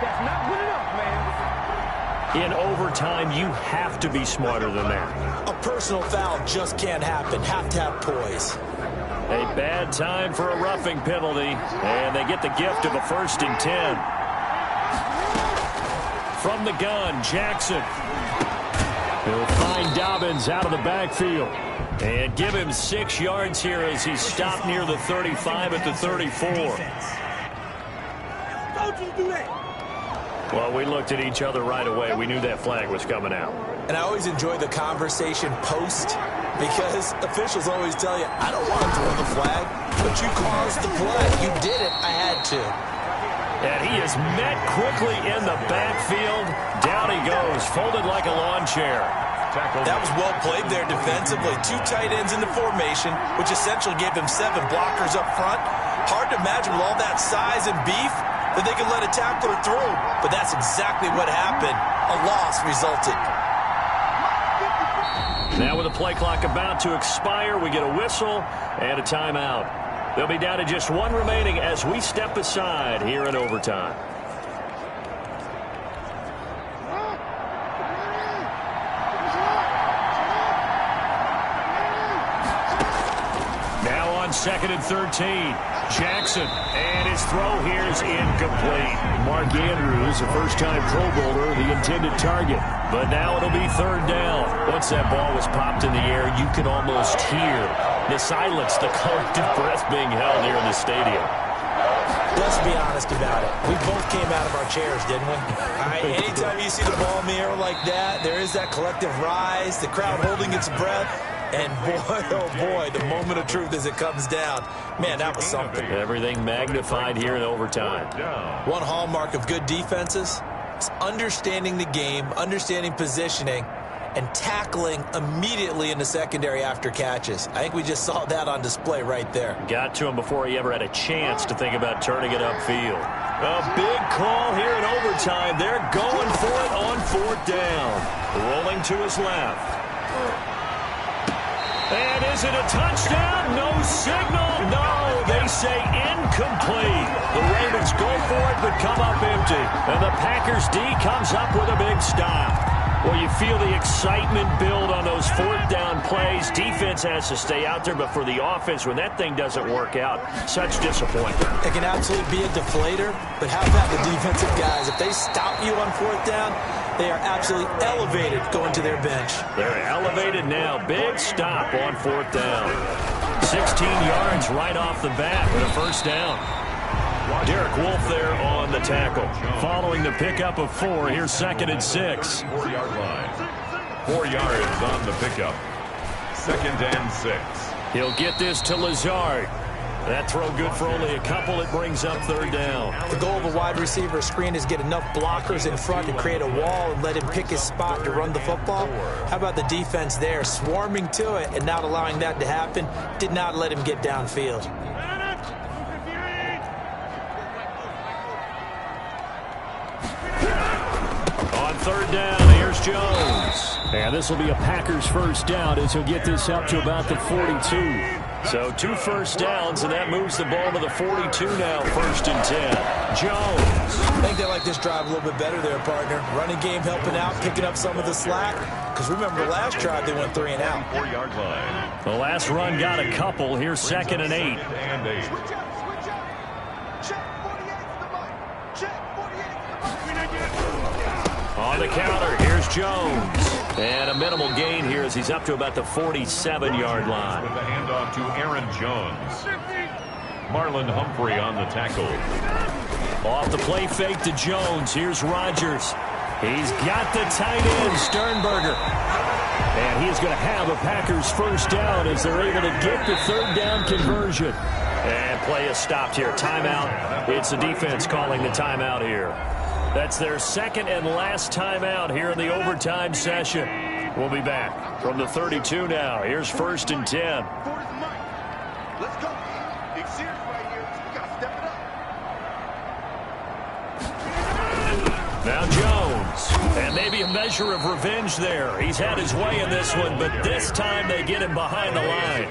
Speaker 4: That's not good enough, man.
Speaker 2: In overtime, you have to be smarter than that.
Speaker 3: A personal foul just can't happen. Have to have poise.
Speaker 2: A bad time for a roughing penalty, and they get the gift of a 1st and 10. From the gun, Jackson. He'll find Dobbins out of the backfield and give him 6 yards here as he's stopped near the 35 at the 34.
Speaker 4: Don't you do that.
Speaker 2: Well, we looked at each other right away. We knew that flag was coming out.
Speaker 3: And I always enjoy the conversation post, because officials always tell you, I don't want to throw the flag, but you caused the play. You did it. I had to.
Speaker 2: And he is met quickly in the backfield. Down he goes, folded like a lawn chair.
Speaker 3: That was well played there defensively. 2 tight ends in the formation, which essentially gave them 7 blockers up front. Hard to imagine with all that size and beef that they could let a tackler through. But that's exactly what happened. A loss resulted.
Speaker 2: Now with the play clock about to expire, we get a whistle and a timeout. They'll be down to just one remaining as we step aside here in overtime. Now on 2nd and 13. Jackson, and his throw here is incomplete. Mark Andrews, a first-time Pro Bowler, the intended target. But now it'll be 3rd down. Once that ball was popped in the air, you can almost hear the silence, the collective breath being held here in the stadium.
Speaker 3: Let's be honest about it. We both came out of our chairs, didn't we? All right, anytime you see the ball in the air like that, there is that collective rise, the crowd holding its breath. And boy, oh boy, the moment of truth as it comes down. Man, that was something.
Speaker 2: Everything magnified here in overtime.
Speaker 3: One hallmark of good defenses is understanding the game, understanding positioning, and tackling immediately in the secondary after catches. I think we just saw that on display right there.
Speaker 2: Got to him before he ever had a chance to think about turning it upfield. A big call here in overtime. They're going for it on 4th down. Rolling to his left. And is it a touchdown? No signal. No, they say incomplete. The Ravens go for it but come up empty. And the Packers D comes up with a big stop. Well, you feel the excitement build on those 4th down plays. Defense has to stay out there, but for the offense, when that thing doesn't work out, such disappointment.
Speaker 3: It can absolutely be a deflator, but how about the defensive guys? If they stop you on 4th down, they are absolutely elevated going to their bench.
Speaker 2: They're elevated now. Big stop on 4th down. 16 yards right off the bat with a 1st down. Derek Wolfe there on the tackle. Following the pickup of 4, here's 2nd and 6.
Speaker 1: 4-yard line. 4 yards on the pickup. 2nd and 6.
Speaker 2: He'll get this to Lazard. That throw good for only a couple. It brings up 3rd down.
Speaker 3: The goal of a wide receiver screen is get enough blockers in front to create a wall and let him pick his spot to run the football. How about the defense there, swarming to it and not allowing that to happen? Did not let him get downfield.
Speaker 2: On 3rd down, here's Jones. And this will be a Packers 1st down as he'll get this up to about the 42. So 2 first downs, and that moves the ball to the 42 now, 1st and 10. Jones.
Speaker 3: I think they like this drive a little bit better there, partner. Running game helping out, picking up some of the slack. Because remember, last drive they went 3 and out.
Speaker 1: 4-yard line.
Speaker 2: The last run got a couple. Here's 2nd and 8. On the counter, here's Jones. And a minimal gain here as he's up to about the 47-yard line.
Speaker 1: With the handoff to Aaron Jones. Marlon Humphrey on the tackle.
Speaker 2: Off the play fake to Jones. Here's Rodgers. He's got the tight end, Sternberger. And he's going to have a Packers 1st down as they're able to get the 3rd down conversion. And play is stopped here. Timeout. It's the defense calling the timeout here. That's their 2nd and last timeout here in the overtime session. We'll be back from the 32 now. Here's 1st and 10.
Speaker 4: Let's go. Big series right here. We got to step it up.
Speaker 2: Now Jones. And maybe a measure of revenge there. He's had his way in this one, but this time they get him behind the line.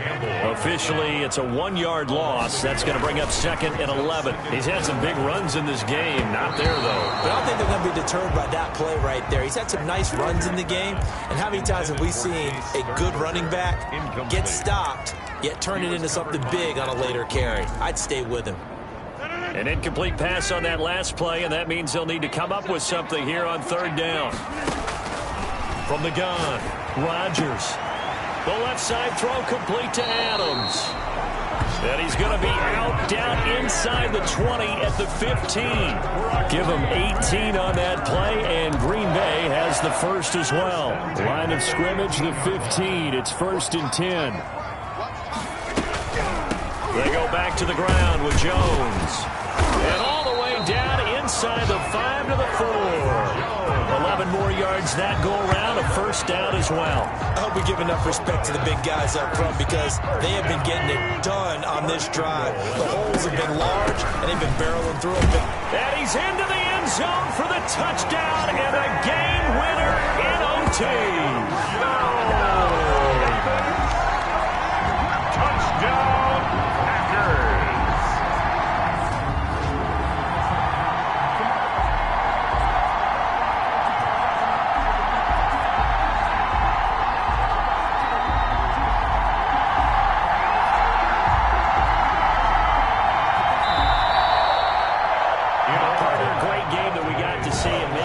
Speaker 2: Officially, it's a 1-yard loss. That's going to bring up 2nd and 11. He's had some big runs in this game. Not there, though.
Speaker 3: But I don't think they're going to be deterred by that play right there. He's had some nice runs in the game. And how many times have we seen a good running back get stopped, yet turn it into something big on a later carry? I'd stay with him.
Speaker 2: An incomplete pass on that last play, and that means they'll need to come up with something here on 3rd down. From the gun, Rodgers. The left side throw complete to Adams. And he's going to be out down inside the 20 at the 15. Give him 18 on that play, and Green Bay has the 1st as well. Line of scrimmage, the 15. It's 1st and 10. They go back to the ground with Jones. And all the way down inside the 5 to the 4. 11 more yards that go around, a 1st down as well.
Speaker 3: I hope we give enough respect to the big guys up front because they have been getting it done on this drive. The holes have been large, and they've been barreling through them.
Speaker 2: And he's into the end zone for the touchdown and a game winner in OT.
Speaker 1: Touchdown, Packers.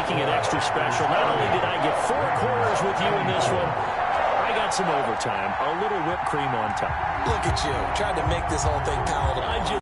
Speaker 2: making it extra special. Not only did I get 4 quarters with you in this one, I got some overtime, a little whipped cream on top.
Speaker 3: Look at you, trying to make this whole thing palatable.